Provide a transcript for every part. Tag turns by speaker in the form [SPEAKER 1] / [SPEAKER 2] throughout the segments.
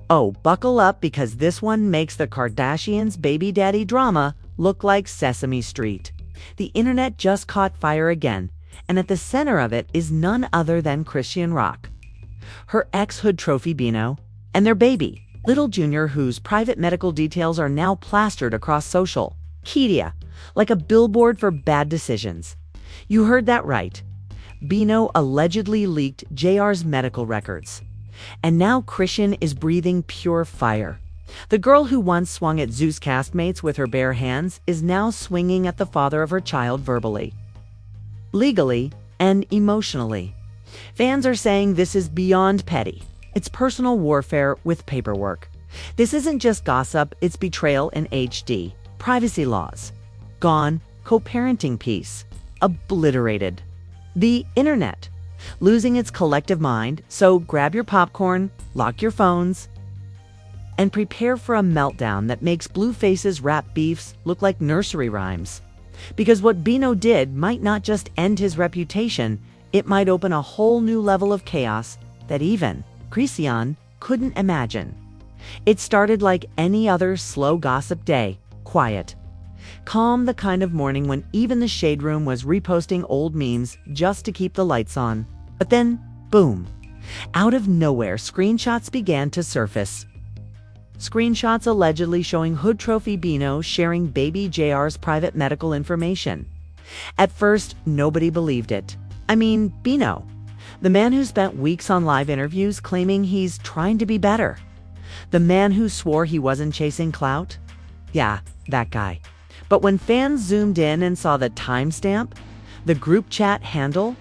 [SPEAKER 1] Oh, buckle up because this one makes the Kardashians' baby daddy drama look like Sesame Street. The internet just caught fire again, and at the center of it is none other than Chrisean Rock, her ex-Hood trophy Bino, and their baby, Little Junior, whose private medical details are now plastered across social media like a billboard for bad decisions. You heard that right. Bino allegedly leaked JR's medical records. And now Chrisean is breathing pure fire. The girl who once swung at Zeus castmates with her bare hands is now swinging at the father of her child verbally, legally, and emotionally. Fans are saying this is beyond petty. It's personal warfare with paperwork. This isn't just gossip, it's betrayal in HD. Privacy laws gone, co-parenting piece obliterated. The internet losing its collective mind, so grab your popcorn, lock your phones, and prepare for a meltdown that makes Blueface's rap beefs look like nursery rhymes. Because what Bino did might not just end his reputation, it might open a whole new level of chaos that even Chrisean couldn't imagine. It started like any other slow gossip day, quiet, calm, the kind of morning when even the shade room was reposting old memes just to keep the lights on. But then, boom, out of nowhere, screenshots began to surface. Screenshots allegedly showing Hood trophy Bino sharing baby JR's private medical information. At first, nobody believed it. I mean, Bino, the man who spent weeks on live interviews claiming he's trying to be better. The man who swore he wasn't chasing clout. Yeah, that guy. But when fans zoomed in and saw the timestamp, the group chat handle,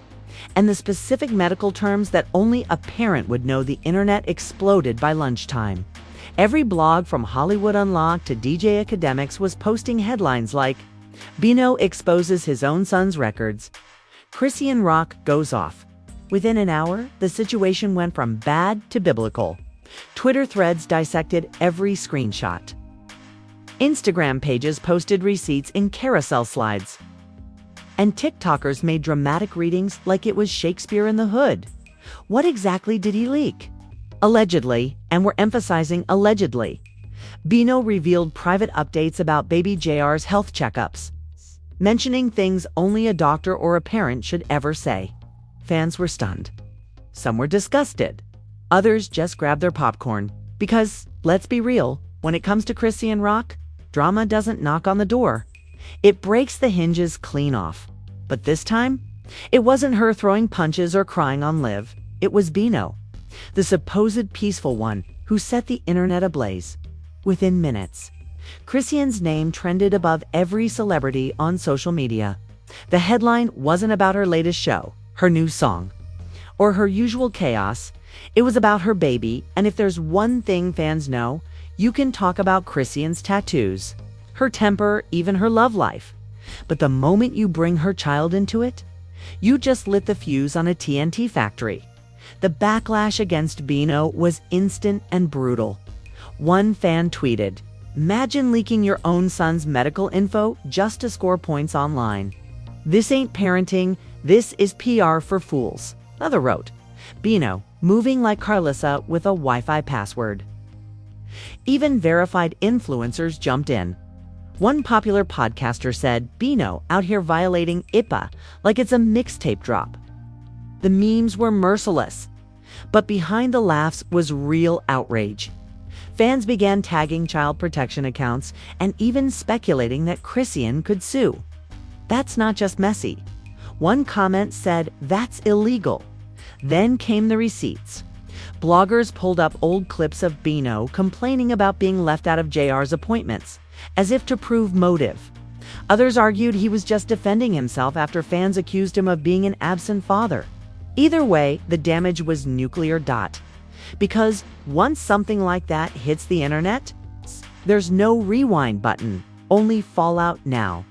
[SPEAKER 1] and the specific medical terms that only a parent would know, the internet exploded by lunchtime. Every blog from Hollywood Unlocked to DJ Academics was posting headlines like, Bino exposes his own son's records, Chrisean Rock goes off. Within an hour, the situation went from bad to biblical. Twitter threads dissected every screenshot. Instagram pages posted receipts in carousel slides. And TikTokers made dramatic readings like it was Shakespeare in the Hood. What exactly did he leak? Allegedly, and we're emphasizing allegedly, Bino revealed private updates about baby JR's health checkups, mentioning things only a doctor or a parent should ever say. Fans were stunned. Some were disgusted. Others just grabbed their popcorn. Because, let's be real, when it comes to Chrisean Rock, drama doesn't knock on the door. It breaks the hinges clean off. But this time, it wasn't her throwing punches or crying on Liv. It was Bino, the supposed peaceful one who set the internet ablaze. Within minutes, Chrisean's name trended above every celebrity on social media. The headline wasn't about her latest show, her new song, or her usual chaos. It was about her baby, and if there's one thing fans know, you can talk about Chrisean's tattoos, her temper, even her love life. But the moment you bring her child into it, you just lit the fuse on a TNT factory. The backlash against Bino was instant and brutal. One fan tweeted, "Imagine leaking your own son's medical info just to score points online. This ain't parenting, this is PR for fools." Another wrote, "Bino, moving like Carlissa with a Wi-Fi password." Even verified influencers jumped in. One popular podcaster said, "Bino out here violating IPA like it's a mixtape drop." The memes were merciless, but behind the laughs was real outrage. Fans began tagging child protection accounts and even speculating that Chrisean could sue. That's not just messy. One comment said, "That's illegal." Then came the receipts. Bloggers pulled up old clips of Bino complaining about being left out of JR's appointments, as if to prove motive. Others argued he was just defending himself after fans accused him of being an absent father. Either way, the damage was nuclear. Because once something like that hits the internet, there's no rewind button, only fallout now.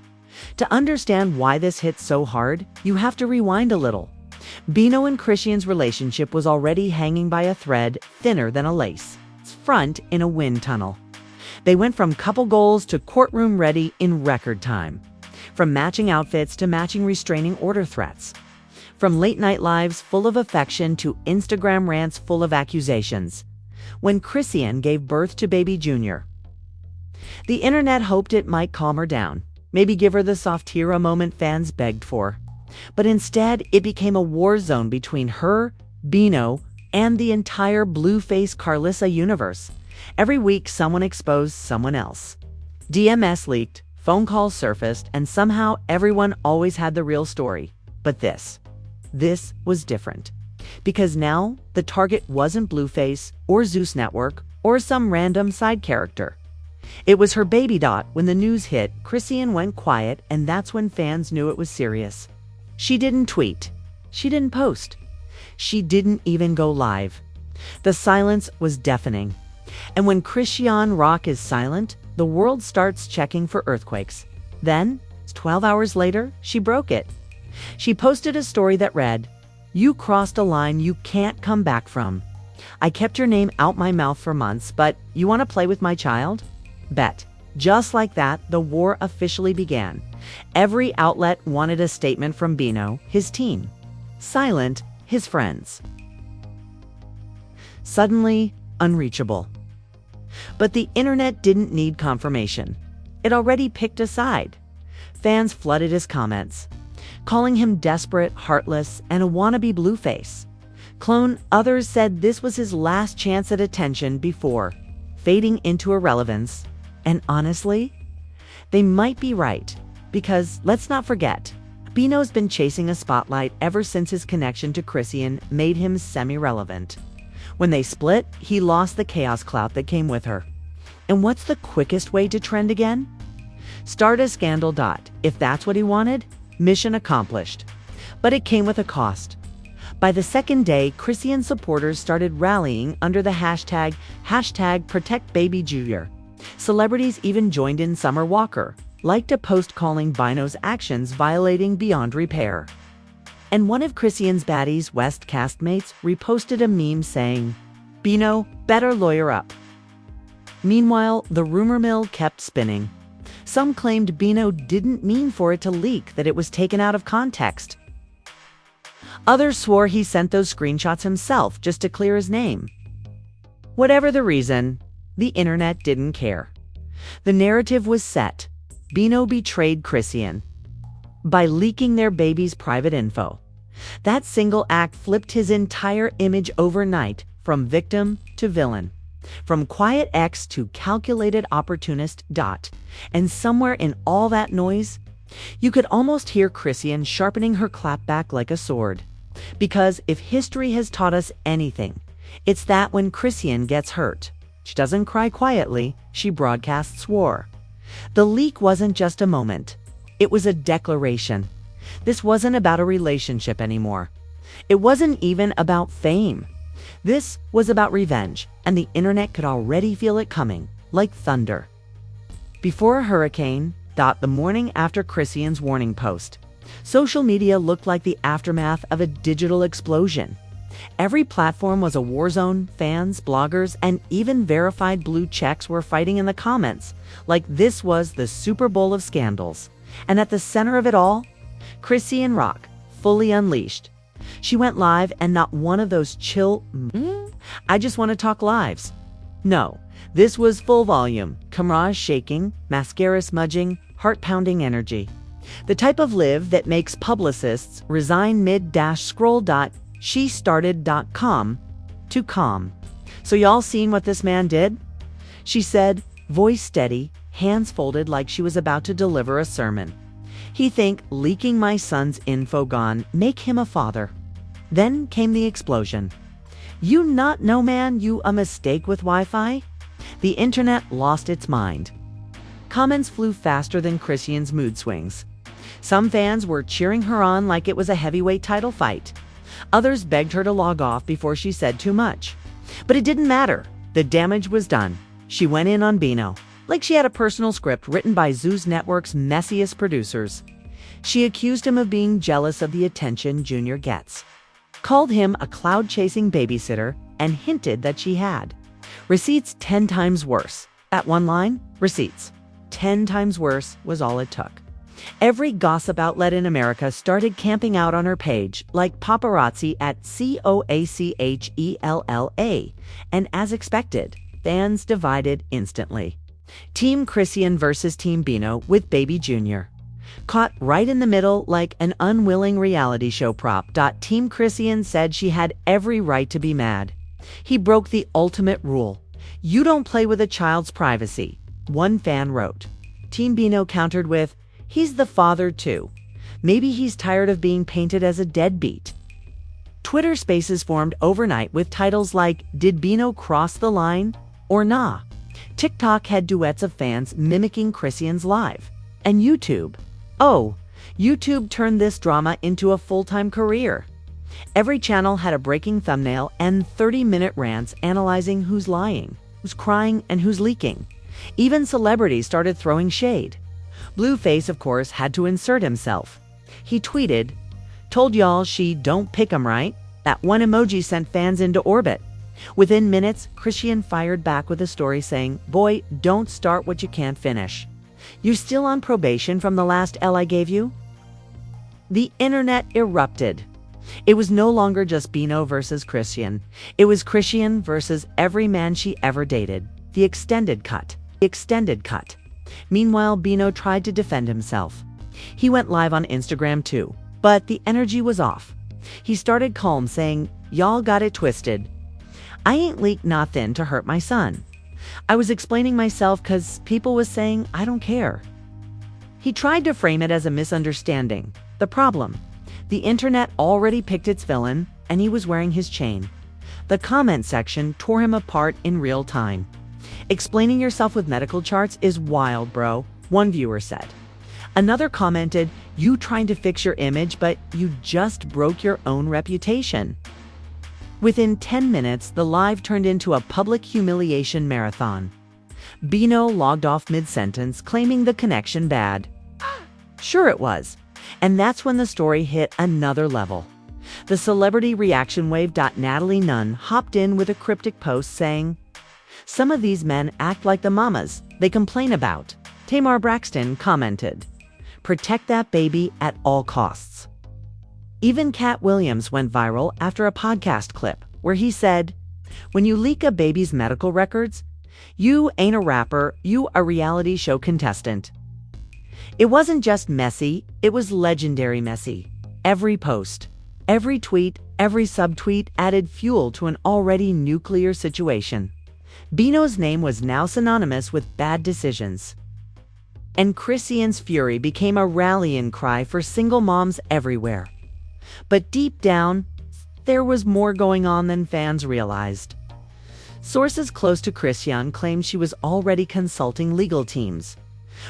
[SPEAKER 1] To understand why this hit so hard, you have to rewind a little. Bino and Chrisean's relationship was already hanging by a thread thinner than a lace, front in a wind tunnel. They went from couple goals to courtroom ready in record time. From matching outfits to matching restraining order threats. From late night lives full of affection to Instagram rants full of accusations. when Chrisean gave birth to baby Junior. The internet hoped it might calm her down, maybe give her the soft hero moment fans begged for. But instead, it became a war zone between her, Bino, and the entire blue-face Carlissa universe. Every week, someone exposed someone else. DMS leaked, phone calls surfaced, and somehow everyone always had the real story. But this was different. Because now, the target wasn't Blueface, or Zeus Network, or some random side character. It was her baby dot. When the news hit, Chrisean went quiet, and that's when fans knew it was serious. She didn't tweet. She didn't post. She didn't even go live. The silence was deafening. And when Chrisean Rock is silent, the world starts checking for earthquakes. Then, 12 hours later, she broke it. She posted a story that read, "You crossed a line you can't come back from. I kept your name out my mouth for months, but you want to play with my child? Bet." Just like that, the war officially began. Every outlet wanted a statement from Bino, his team. Silent, his friends. Suddenly, unreachable. But the internet didn't need confirmation. It already picked a side. Fans flooded his comments, calling him desperate, heartless, and a wannabe Blueface clone. Others said this was his last chance at attention before fading into irrelevance. And honestly, they might be right, because let's not forget, Bino's been chasing a spotlight ever since his connection to Chrisean made him semi-relevant. When they split, he lost the chaos clout that came with her. And what's the quickest way to trend again? Start a scandal. If that's what he wanted, mission accomplished. But it came with a cost. By the second day, Chrisean supporters started rallying under the hashtag #ProtectBabyJunior. Celebrities even joined in. Summer Walker liked a post calling Bino's actions violating beyond repair. And one of Chrisean's baddies, West castmates, reposted a meme saying, "Bino, better lawyer up." Meanwhile, the rumor mill kept spinning. Some claimed Bino didn't mean for it to leak, that it was taken out of context. Others swore he sent those screenshots himself just to clear his name. Whatever the reason, the internet didn't care. The narrative was set. Bino betrayed Chrisean by leaking their baby's private info. That single act flipped his entire image overnight, from victim to villain, from quiet ex to calculated opportunist. And somewhere in all that noise, you could almost hear Chrisean sharpening her clapback like a sword. Because if history has taught us anything, it's that when Chrisean gets hurt, she doesn't cry quietly, she broadcasts war. The leak wasn't just a moment. It was a declaration. This wasn't about a relationship anymore. It wasn't even about fame. This was about revenge, and the internet could already feel it coming, like thunder. Before a hurricane, the morning after Chrisean's warning post, social media looked like the aftermath of a digital explosion. Every platform was a war zone. Fans, bloggers, and even verified blue checks were fighting in the comments, like this was the Super Bowl of scandals. And at the center of it all, Chrisean Rock, fully unleashed. She went live, and not one of those chill, "I just want to talk" lives. No, this was full volume, cameras shaking, mascara smudging, heart-pounding energy. The type of live that makes publicists resign mid-scroll. She started.com to calm. "So y'all seen what this man did?" she said, voice steady, hands folded like she was about to deliver a sermon. "He think leaking my son's info gone make him a father." Then came the explosion. "You not know man, you a mistake with Wi-Fi?" The internet lost its mind. Comments flew faster than Chrisean's mood swings. Some fans were cheering her on like it was a heavyweight title fight. Others begged her to log off before she said too much. But it didn't matter. The damage was done. She went in on Bino, like she had a personal script written by Zeus Network's messiest producers. She accused him of being jealous of the attention Junior gets, called him a cloud-chasing babysitter, and hinted that she had receipts 10 times worse. At one line, receipts 10 times worse was all it took. Every gossip outlet in America started camping out on her page, like paparazzi at COACHELLA, and as expected, fans divided instantly. Team Chrisean versus Team Bino with Baby Jr. Caught right in the middle like an unwilling reality show prop. Team Chrisean said she had every right to be mad. He broke the ultimate rule. You don't play with a child's privacy, one fan wrote. Team Bino countered with, he's the father too. Maybe he's tired of being painted as a deadbeat. Twitter Spaces formed overnight with titles like, Did Bino cross the line? Or Nah. TikTok had duets of fans mimicking Chrisean's live. And YouTube. Oh, YouTube turned this drama into a full-time career. Every channel had a breaking thumbnail and 30-minute rants analyzing who's lying, who's crying, and who's leaking. Even celebrities started throwing shade. Blueface, of course, had to insert himself. He tweeted, Told y'all she don't pick 'em right. That one emoji sent fans into orbit. Within minutes, Chrisean fired back with a story saying, Boy, don't start what you can't finish. You still on probation from the last L I gave you? The internet erupted. It was no longer just Bino versus Chrisean. It was Chrisean versus every man she ever dated. The extended cut. The extended cut. Meanwhile, Bino tried to defend himself. He went live on Instagram too, but the energy was off. He started calm, saying, Y'all got it twisted. I ain't leaked nothing to hurt my son. I was explaining myself because people was saying I don't care. He tried to frame it as a misunderstanding. The problem, the internet already picked its villain, and he was wearing his chain. The comment section tore him apart in real time. Explaining yourself with medical charts is wild, bro, one viewer said. Another commented, you trying to fix your image, but you just broke your own reputation. Within 10 minutes, the live turned into a public humiliation marathon. Bino logged off mid-sentence, claiming the connection bad. Sure it was. And that's when the story hit another level. The celebrity reaction wave. Natalie Nunn hopped in with a cryptic post saying, Some of these men act like the mamas they complain about. Tamar Braxton commented, Protect that baby at all costs. Even Cat Williams went viral after a podcast clip where he said, When you leak a baby's medical records, you ain't a rapper, you a reality show contestant. It wasn't just messy, it was legendary messy. Every post, every tweet, every subtweet added fuel to an already nuclear situation. Bino's name was now synonymous with bad decisions. And Chrisean's fury became a rallying cry for single moms everywhere. But deep down, there was more going on than fans realized. Sources close to Chrisean claimed she was already consulting legal teams.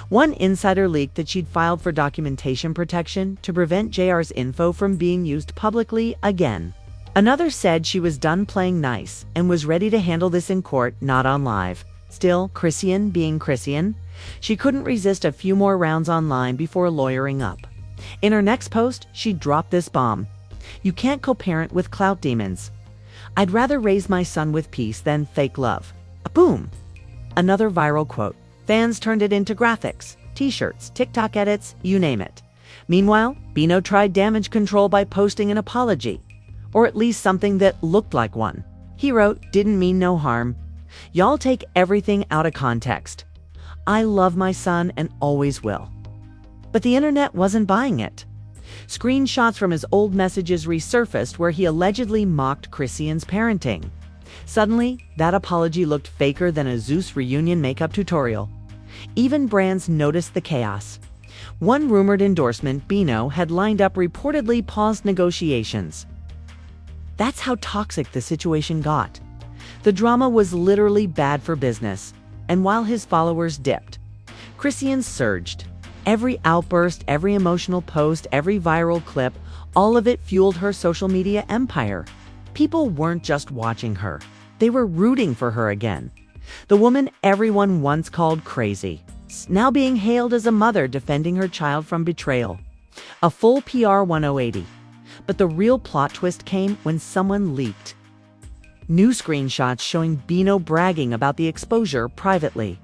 [SPEAKER 1] One insider leaked that she'd filed for documentation protection to prevent JR's info from being used publicly again. Another said she was done playing nice and was ready to handle this in court, not on live. Still, Chrisean being Chrisean, she couldn't resist a few more rounds online before lawyering up. In her next post, she dropped this bomb. You can't co-parent with clout demons. I'd rather raise my son with peace than fake love. Boom! Another viral quote. Fans turned it into graphics, t-shirts, TikTok edits, you name it. Meanwhile, Bino tried damage control by posting an apology, or at least something that looked like one. He wrote, Didn't mean no harm. Y'all take everything out of context. I love my son and always will. But the internet wasn't buying it. Screenshots from his old messages resurfaced where he allegedly mocked Chrisean's parenting. Suddenly, that apology looked faker than a Zeus reunion makeup tutorial. Even brands noticed the chaos. One rumored endorsement Bino had lined up reportedly paused negotiations. That's how toxic the situation got. The drama was literally bad for business, and while his followers dipped, Chrisean surged. Every outburst, every emotional post, every viral clip, all of it fueled her social media empire. People weren't just watching her. They were rooting for her again. The woman everyone once called crazy, now being hailed as a mother defending her child from betrayal. A full PR 1080. But the real plot twist came when someone leaked new screenshots showing Bino bragging about the exposure privately.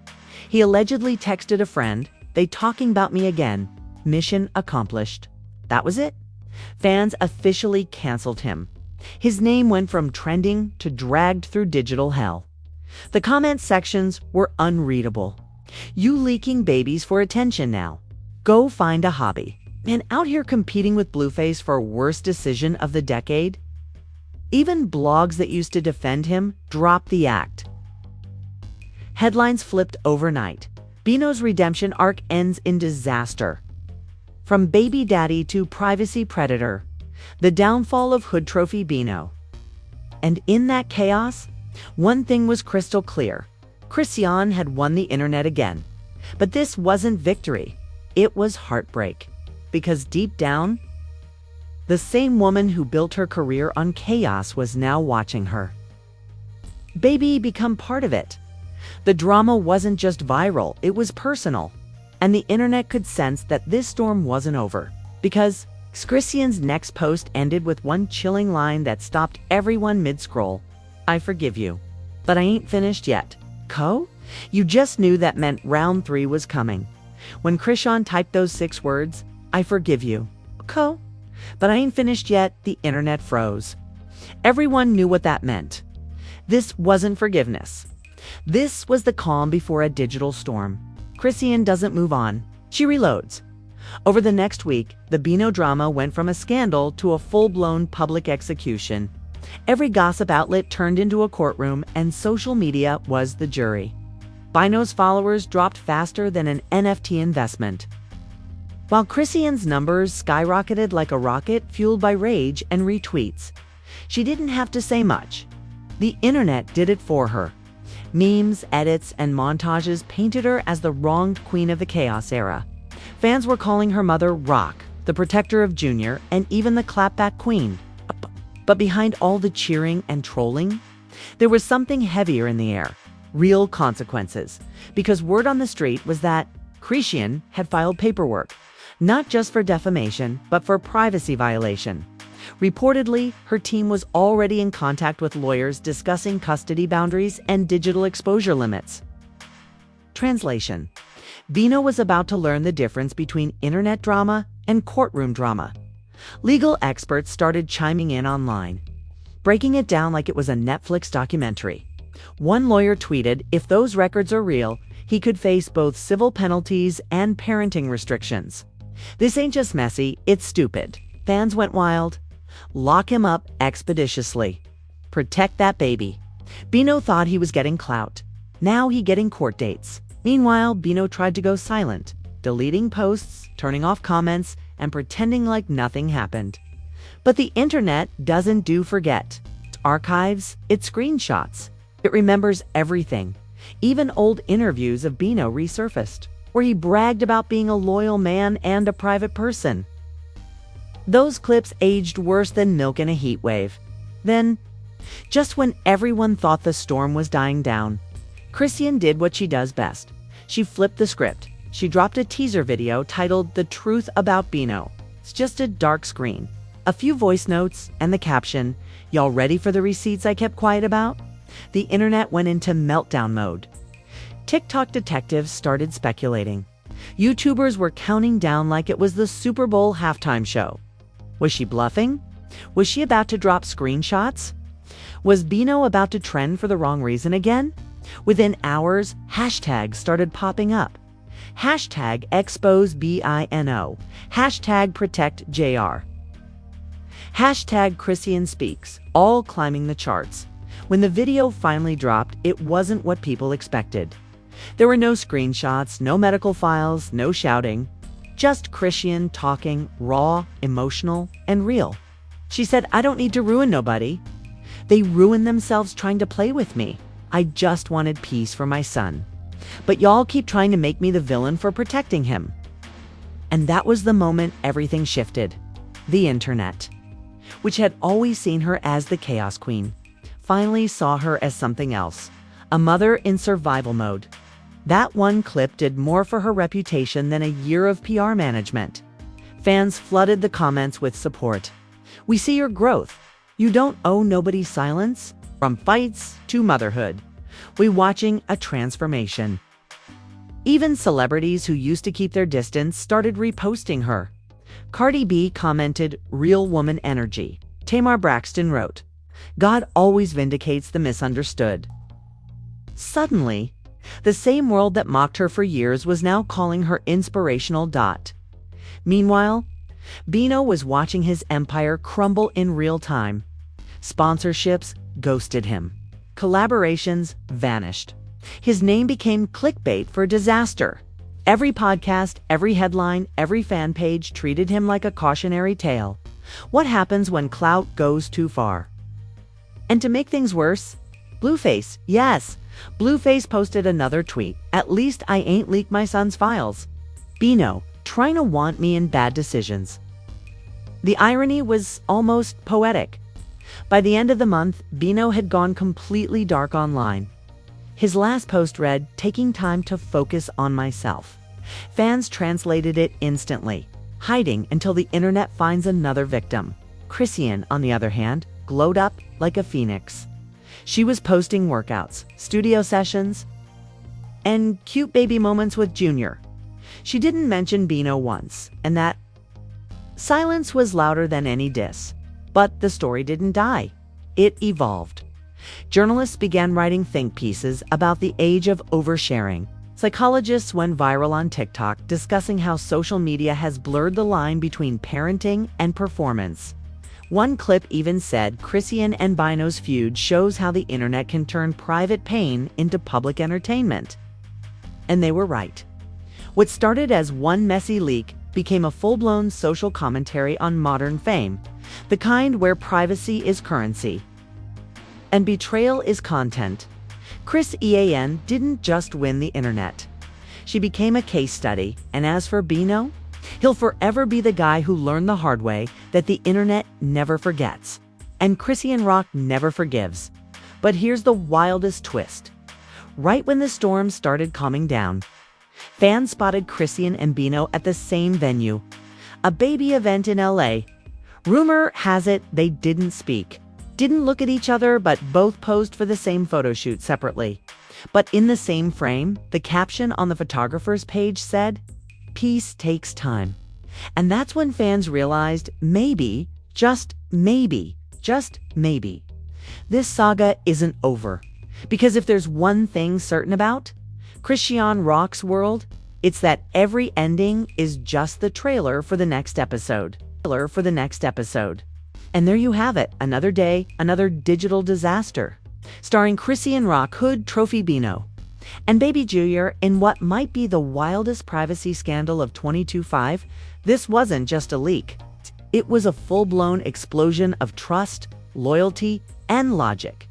[SPEAKER 1] He allegedly texted a friend, "They talking about me again," Mission accomplished. That was it. Fans officially canceled him. His name went from trending to dragged through digital hell. The comment sections were unreadable. You leaking babies for attention now. Go find a hobby. And out here competing with Blueface for worst decision of the decade? Even blogs that used to defend him dropped the act. Headlines flipped overnight. Bino's redemption arc ends in disaster. From baby daddy to privacy predator, the downfall of Hood Trophy Bino. And in that chaos, one thing was crystal clear. Chrisean had won the internet again. But this wasn't victory. It was heartbreak. Because deep down, the same woman who built her career on chaos was now watching her. Baby become part of it. The drama wasn't just viral, it was personal. And the internet could sense that this storm wasn't over. Because Chrisean's next post ended with one chilling line that stopped everyone mid-scroll. I forgive you. But I ain't finished yet. Co? You just knew that meant round 3 was coming. When Chrisean typed those 6 words, I forgive you. Co? But I ain't finished yet, the internet froze. Everyone knew what that meant. This wasn't forgiveness. This was the calm before a digital storm. Chrisean doesn't move on. She reloads. Over the next week, the Bino drama went from a scandal to a full-blown public execution. Every gossip outlet turned into a courtroom, and social media was the jury. Bino's followers dropped faster than an NFT investment. While Chrisean's numbers skyrocketed like a rocket fueled by rage and retweets. She didn't have to say much. The internet did it for her. Memes, edits, and montages painted her as the wronged queen of the chaos era. Fans were calling her mother Rock, the protector of Junior, and even the clapback queen. But behind all the cheering and trolling, there was something heavier in the air. Real consequences. Because word on the street was that Chrisean had filed paperwork, not just for defamation, but for privacy violation. Reportedly, her team was already in contact with lawyers discussing custody boundaries and digital exposure limits. Translation: Bino was about to learn the difference between internet drama and courtroom drama. Legal experts started chiming in online, breaking it down like it was a Netflix documentary. One lawyer tweeted, if those records are real, he could face both civil penalties and parenting restrictions. This ain't just messy, it's stupid. Fans went wild. Lock him up expeditiously. Protect that baby. Bino thought he was getting clout. Now he getting court dates. Meanwhile, Bino tried to go silent, deleting posts, turning off comments, and pretending like nothing happened. But the internet doesn't do forget. It archives, it screenshots. It remembers everything. Even old interviews of Bino resurfaced, where he bragged about being a loyal man and a private person. Those clips aged worse than milk in a heat wave. Then, just when everyone thought the storm was dying down, Chrisean did what she does best. She flipped the script. She dropped a teaser video titled The Truth About Bino. It's just a dark screen, a few voice notes, and the caption, "Y'all ready for the receipts I kept quiet about?" The internet went into meltdown mode. TikTok detectives started speculating. YouTubers were counting down like it was the Super Bowl halftime show. Was she bluffing? Was she about to drop screenshots? Was Bino about to trend for the wrong reason again? Within hours, hashtags started popping up. Hashtag expose Bino. Hashtag protect JR. Hashtag Chrisean speaks, all climbing the charts. When the video finally dropped, it wasn't what people expected. There were no screenshots, no medical files, no shouting. Just Chrisean talking, raw, emotional, and real. She said, I don't need to ruin nobody. They ruined themselves trying to play with me. I just wanted peace for my son. But y'all keep trying to make me the villain for protecting him. And that was the moment everything shifted. The internet, which had always seen her as the chaos queen, finally saw her as something else, a mother in survival mode. That one clip did more for her reputation than a year of PR management. Fans flooded the comments with support. We see your growth. You don't owe nobody silence. From fights to motherhood. We watching a transformation. Even celebrities who used to keep their distance started reposting her. Cardi B commented, "Real woman energy." Tamar Braxton wrote, "God always vindicates the misunderstood." Suddenly, the same world that mocked her for years was now calling her inspirational. Meanwhile, Bino was watching his empire crumble in real time. Sponsorships ghosted him. Collaborations vanished. His name became clickbait for disaster. Every podcast, every headline, every fan page treated him like a cautionary tale. What happens when clout goes too far? And to make things worse, Blueface, yes, Blueface posted another tweet. "At least I ain't leaked my son's files." Bino, trying to want me in bad decisions. The irony was almost poetic. By the end of the month, Bino had gone completely dark online. His last post read, "Taking time to focus on myself." Fans translated it instantly, hiding until the internet finds another victim. Chrisean, on the other hand, glowed up like a phoenix. She was posting workouts, studio sessions, and cute baby moments with Junior. She didn't mention Bino once, and that silence was louder than any diss. But the story didn't die. It evolved. Journalists began writing think pieces about the age of oversharing. Psychologists went viral on TikTok discussing how social media has blurred the line between parenting and performance. One clip even said Chrisean and Bino's feud shows how the internet can turn private pain into public entertainment. And they were right. What started as one messy leak became a full-blown social commentary on modern fame, the kind where privacy is currency and betrayal is content. Chrisean didn't just win the internet. She became a case study, and as for Bino, he'll forever be the guy who learned the hard way that the internet never forgets. And Chrisean Rock never forgives. But here's the wildest twist. Right when the storm started calming down, fans spotted Chrisean and Bino at the same venue, a baby event in LA. Rumor has it they didn't speak, didn't look at each other, but both posed for the same photo shoot separately. But in the same frame, the caption on the photographer's page said, "Peace takes time." And that's when fans realized maybe, just maybe, this saga isn't over. Because if there's one thing certain about Chrisean Rock's world, it's that every ending is just the trailer for the next episode. And there you have it, another day, another digital disaster. Starring Chrisean Rock, Hood, Trophy Bino, and Baby Junior in what might be the wildest privacy scandal of 22.5. This wasn't just a leak. It was a full-blown explosion of trust, loyalty, and logic.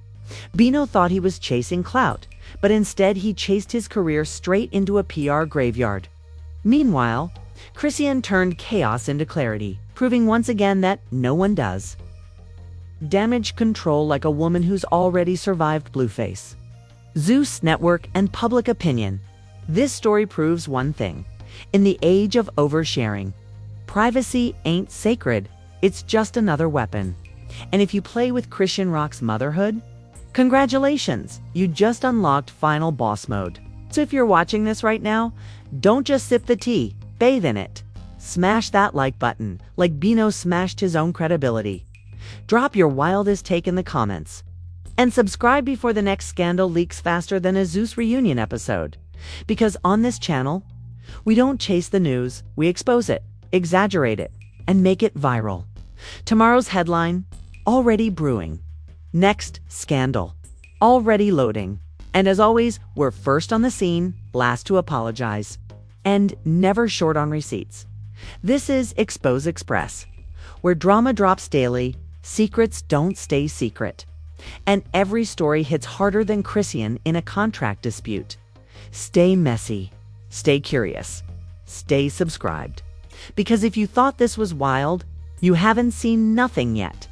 [SPEAKER 1] Bino thought he was chasing clout, but instead he chased his career straight into a PR graveyard. Meanwhile, Chrisean turned chaos into clarity, proving once again that no one does damage control like a woman who's already survived Blueface. Zeus Network and public opinion. This story proves one thing. In the age of oversharing, privacy ain't sacred, it's just another weapon. And if you play with Chrisean Rock's motherhood, congratulations, you just unlocked final boss mode. So if you're watching this right now, don't just sip the tea, bathe in it. Smash that like button, like Bino smashed his own credibility. Drop your wildest take in the comments. And subscribe before the next scandal leaks faster than a Zeus reunion episode. Because on this channel, we don't chase the news, we expose it, exaggerate it, and make it viral. Tomorrow's headline, already brewing. Next scandal, already loading. And as always, we're first on the scene, last to apologize, and never short on receipts. This is Expose Express, where drama drops daily, secrets don't stay secret, and every story hits harder than Chrisean in a contract dispute. Stay messy, stay curious, stay subscribed. Because if you thought this was wild, you haven't seen nothing yet.